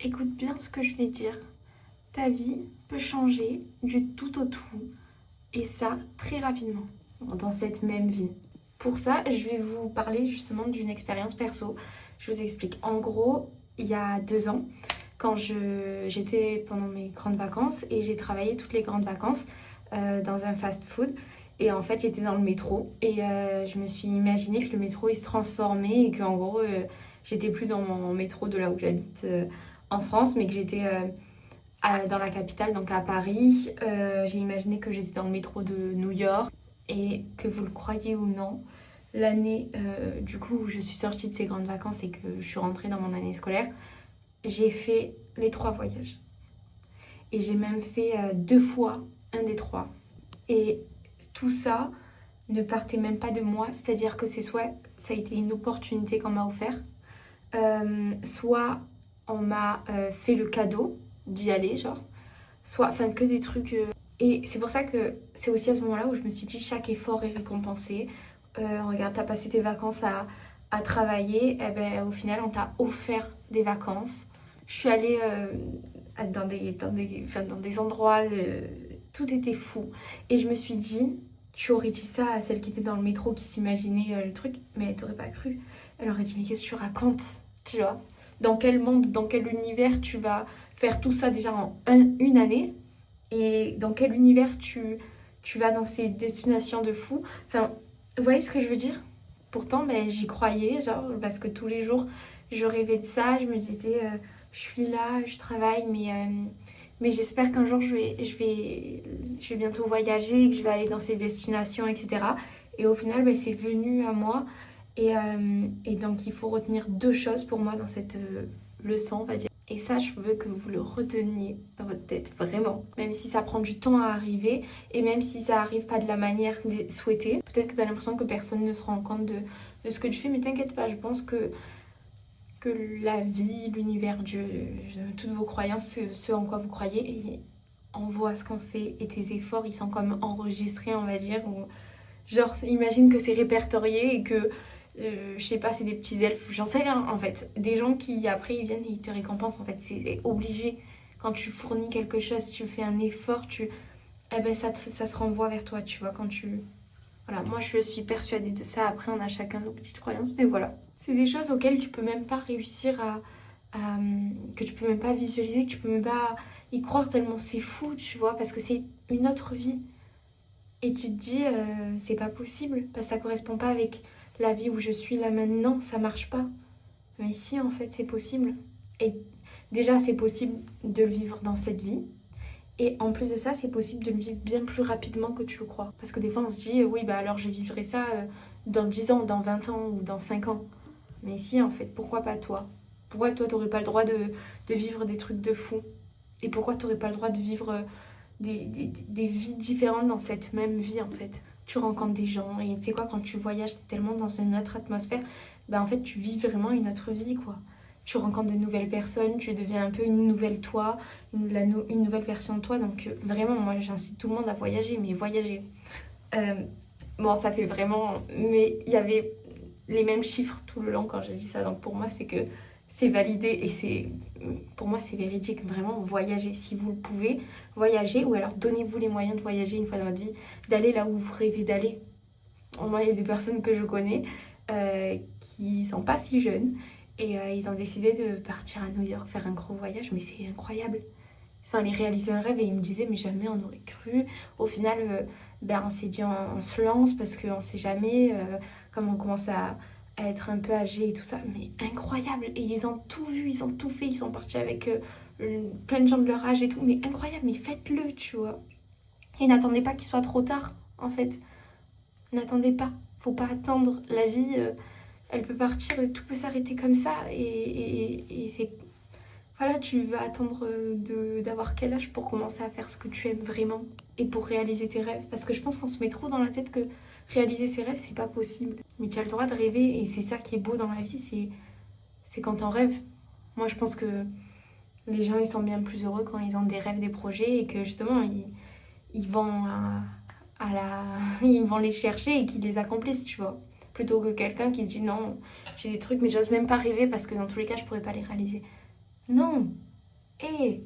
Écoute bien ce que je vais dire. Ta vie peut changer du tout au tout, et ça très rapidement, dans cette même vie. Pour ça, je vais vous parler justement d'une expérience perso. Je vous explique. En gros, il y a 2 ans, quand j'étais pendant mes grandes vacances, et j'ai travaillé toutes les grandes vacances dans un fast-food. Et en fait, j'étais dans le métro, et je me suis imaginé que le métro il se transformait, et qu'en gros, j'étais plus dans mon métro de là où j'habite en France, mais que j'étais dans la capitale, donc à Paris. J'ai imaginé que j'étais dans le métro de New York, et que vous le croyez ou non, l'année du coup où je suis sortie de ces grandes vacances et que je suis rentrée dans mon année scolaire, j'ai fait les 3 voyages. Et j'ai même fait 2 fois un des 3. Et tout ça ne partait même pas de moi, c'est-à-dire que c'est soit ça a été une opportunité qu'on m'a offert, soit on m'a fait le cadeau d'y aller, genre, soit, enfin, que des trucs. Et c'est pour ça que c'est aussi à ce moment-là où je me suis dit chaque effort est récompensé. Regarde, t'as passé tes vacances à travailler, et ben au final on t'a offert des vacances. Je suis allée dans des endroits, tout était fou. Et je me suis dit, tu aurais dit ça à celle qui était dans le métro qui s'imaginait le truc, mais elle t'aurait pas cru. Elle aurait dit, mais qu'est-ce que tu racontes, tu vois? Dans quel monde, dans quel univers tu vas faire tout ça déjà en une année? Et dans quel univers tu vas dans ces destinations de fou? Enfin, vous voyez ce que je veux dire? Pourtant, ben, j'y croyais, genre, parce que tous les jours, je rêvais de ça. Je me disais, je suis là, je travaille, mais j'espère qu'un jour, je vais bientôt voyager, que je vais aller dans ces destinations, etc. Et au final, ben, c'est venu à moi. Et donc, il faut retenir 2 choses pour moi dans cette leçon, on va dire. Et ça, je veux que vous le reteniez dans votre tête, vraiment. Même si ça prend du temps à arriver, et même si ça arrive pas de la manière souhaitée. Peut-être que tu as l'impression que personne ne se rend compte de ce que tu fais, mais t'inquiète pas, je pense que la vie, l'univers, Dieu, toutes vos croyances, ce en quoi vous croyez, et on voit ce qu'on fait, et tes efforts, ils sont comme enregistrés, on va dire. Ou, genre, imagine que c'est répertorié et que je sais pas, c'est des petits elfes, j'en sais rien en fait. Des gens qui après ils viennent et ils te récompensent en fait, c'est obligé. Quand tu fournis quelque chose, tu fais un effort, eh ben ça se renvoie vers toi, tu vois, quand tu... Voilà, moi je suis persuadée de ça, après on a chacun nos petites croyances, mais voilà. C'est des choses auxquelles tu peux même pas réussir que tu peux même pas visualiser, que tu peux même pas y croire tellement c'est fou, tu vois, parce que c'est une autre vie. Et tu te dis, c'est pas possible, parce que ça correspond pas avec la vie où je suis là maintenant, ça marche pas. Mais si, en fait, c'est possible. Et déjà, c'est possible de le vivre dans cette vie. Et en plus de ça, c'est possible de le vivre bien plus rapidement que tu le crois. Parce que des fois, on se dit, oui, bah alors je vivrai ça dans 10 ans, dans 20 ans ou dans 5 ans. Mais si, en fait, pourquoi pas toi? Pourquoi toi, t'aurais pas le droit de vivre des trucs de fou? Et pourquoi t'aurais pas le droit de vivre des vies différentes dans cette même vie, en fait? Tu rencontres des gens, et tu sais quoi, quand tu voyages, t'es tellement dans une autre atmosphère, bah en fait, tu vis vraiment une autre vie, quoi. Tu rencontres de nouvelles personnes, tu deviens un peu une nouvelle toi, une nouvelle version de toi. Donc vraiment, moi, j'incite tout le monde à voyager, mais voyager. Euh, bon, ça fait vraiment... Mais il y avait les mêmes chiffres tout le long quand j'ai dit ça. Donc pour moi, c'est que c'est validé et pour moi, c'est véridique. Vraiment, voyager si vous le pouvez. Voyager, ou alors donnez-vous les moyens de voyager une fois dans votre vie, d'aller là où vous rêvez d'aller. Moi, il y a des personnes que je connais qui sont pas si jeunes, et ils ont décidé de partir à New York faire un gros voyage, mais c'est incroyable. Ils sont allés réaliser un rêve et ils me disaient, mais jamais on aurait cru. Au final, on s'est dit, on se lance parce qu'on sait jamais, comme on commence à être un peu âgé et tout ça. Mais incroyable. Et ils ont tout vu, ils ont tout fait. Ils sont partis avec plein de gens de leur âge et tout. Mais incroyable, mais faites-le, tu vois. Et n'attendez pas qu'il soit trop tard, en fait. N'attendez pas. Faut pas attendre. La vie, elle peut partir, tout peut s'arrêter comme ça. Et c'est... Voilà, tu vas attendre d'avoir quel âge pour commencer à faire ce que tu aimes vraiment et pour réaliser tes rêves. Parce que je pense qu'on se met trop dans la tête que réaliser ses rêves, c'est pas possible. Mais tu as le droit de rêver, et c'est ça qui est beau dans la vie, c'est quand t'en rêves. Moi, je pense que les gens, ils sont bien plus heureux quand ils ont des rêves, des projets, et que justement, ils vont ils vont les chercher et qu'ils les accomplissent, tu vois. Plutôt que quelqu'un qui se dit non, j'ai des trucs, mais j'ose même pas rêver parce que dans tous les cas, je pourrais pas les réaliser. Non, soirée.